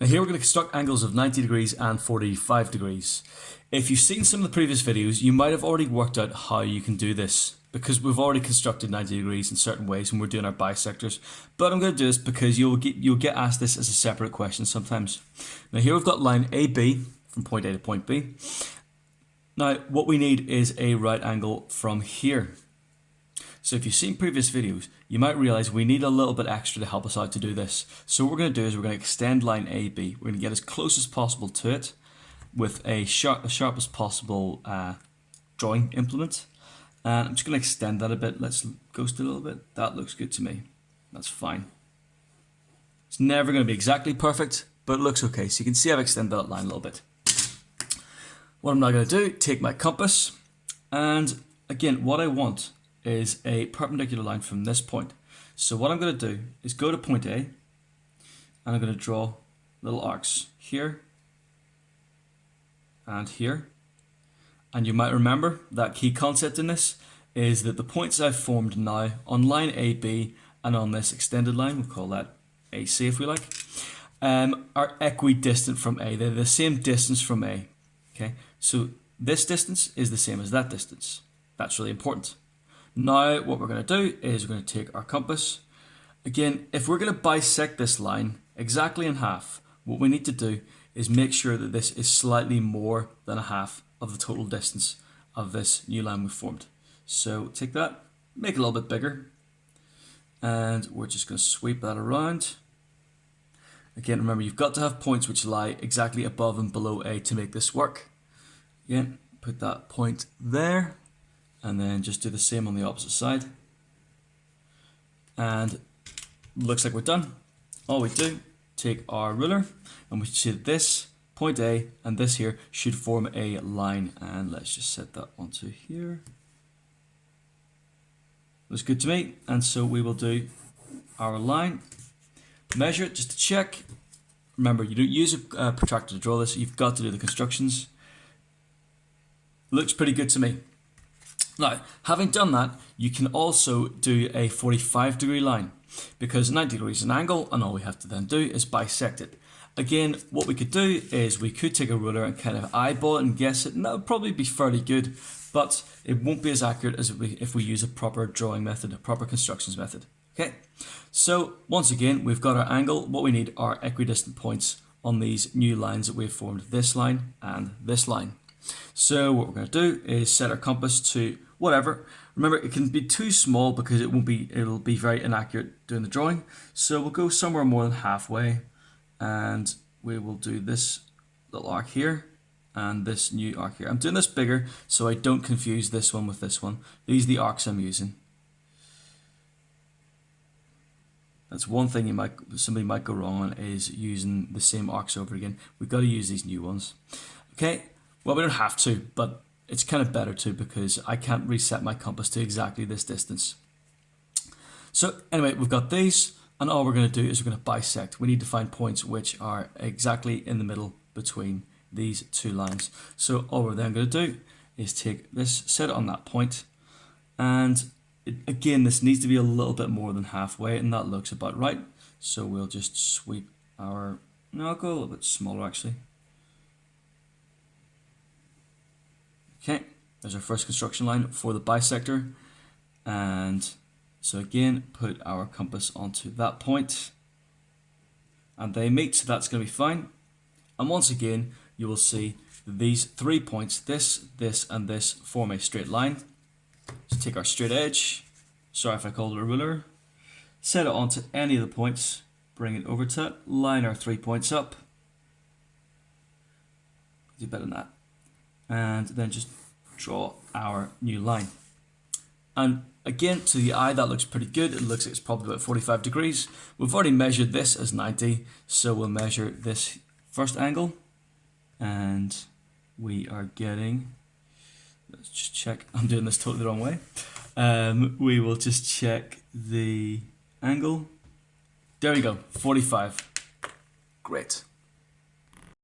Now here we're going to construct angles of 90 degrees and 45 degrees. If you've seen some of the previous videos, you might have already worked out how you can do this, because we've already constructed 90 degrees in certain ways when we're doing our bisectors. But I'm going to do this because you'll get asked this as a separate question sometimes. Now here we've got line AB from point A to point B. Now what we need is a right angle from here. So if you've seen previous videos, you might realize we need a little bit extra to help us out to do this. So what we're going to do is we're going to extend line AB. We're going to get as close as possible to it with a sharpest possible drawing implement. And I'm just going to extend that a bit. Let's ghost it a little bit. That looks good to me. That's fine. It's never going to be exactly perfect, but it looks okay. So you can see I've extended that line a little bit. What I'm now going to do, take my compass, and again, what I want is a perpendicular line from this point. So what I'm going to do is go to point A, and I'm going to draw little arcs here and here. And you might remember that key concept in this is that the points I've formed now on line AB and on this extended line, we'll call that AC if we like, are equidistant from A. They're the same distance from A. Okay, so this distance is the same as that distance. That's really important. Now what we're going to do is we're going to take our compass. Again, if we're going to bisect this line exactly in half, what we need to do is make sure that this is slightly more than a half of the total distance of this new line we've formed. So take that, make it a little bit bigger, and we're just going to sweep that around. Again, remember, you've got to have points which lie exactly above and below A to make this work. Again, put that point there, and then just do the same on the opposite side. And looks like we're done. All we do, take our ruler, and we see that this point A and this here should form a line. And let's just set that onto here. Looks good to me. And so we will do our line, measure it just to check. Remember, you don't use a protractor to draw this, you've got to do the constructions. Looks pretty good to me. Now, having done that, you can also do a 45-degree line, because 90 degrees is an angle, and all we have to then do is bisect it. Again, what we could do is we could take a ruler and kind of eyeball it and guess it, and that would probably be fairly good, but it won't be as accurate as if we use a proper drawing method, a proper constructions method. Okay, so once again, we've got our angle. What we need are equidistant points on these new lines that we've formed, this line and this line. So what we're going to do is set our compass to whatever. Remember, it can be too small because it'll be very inaccurate doing the drawing. So we'll go somewhere more than halfway, and we will do this little arc here and this new arc here. I'm doing this bigger so I don't confuse this one with this one. These are the arcs I'm using. That's one thing somebody might go wrong on, is using the same arcs over again. We've got to use these new ones. Okay, well, we don't have to, but it's kind of better to, because I can't reset my compass to exactly this distance. So anyway, we've got these, and all we're going to do is we're going to bisect. We need to find points which are exactly in the middle between these two lines. So all we're then going to do is take this, set it on that point, and again, this needs to be a little bit more than halfway, and that looks about right. So we'll just sweep our, no, I'll go a little bit smaller actually. Okay, there's our first construction line for the bisector. And so again, put our compass onto that point, and they meet, so that's going to be fine. And once again, you will see that these 3 points, this, and this, form a straight line. So take our straight edge, sorry if I called it a ruler, set it onto any of the points, bring it over to it, line our 3 points up, do better than that, and then just draw our new line. And again, to the eye, that looks pretty good. It looks like it's probably about 45 degrees. We've already measured this as 90, so we'll measure this first angle, and we are getting, let's just check, I'm doing this totally the wrong way. We will just check the angle. There we go, 45. Great.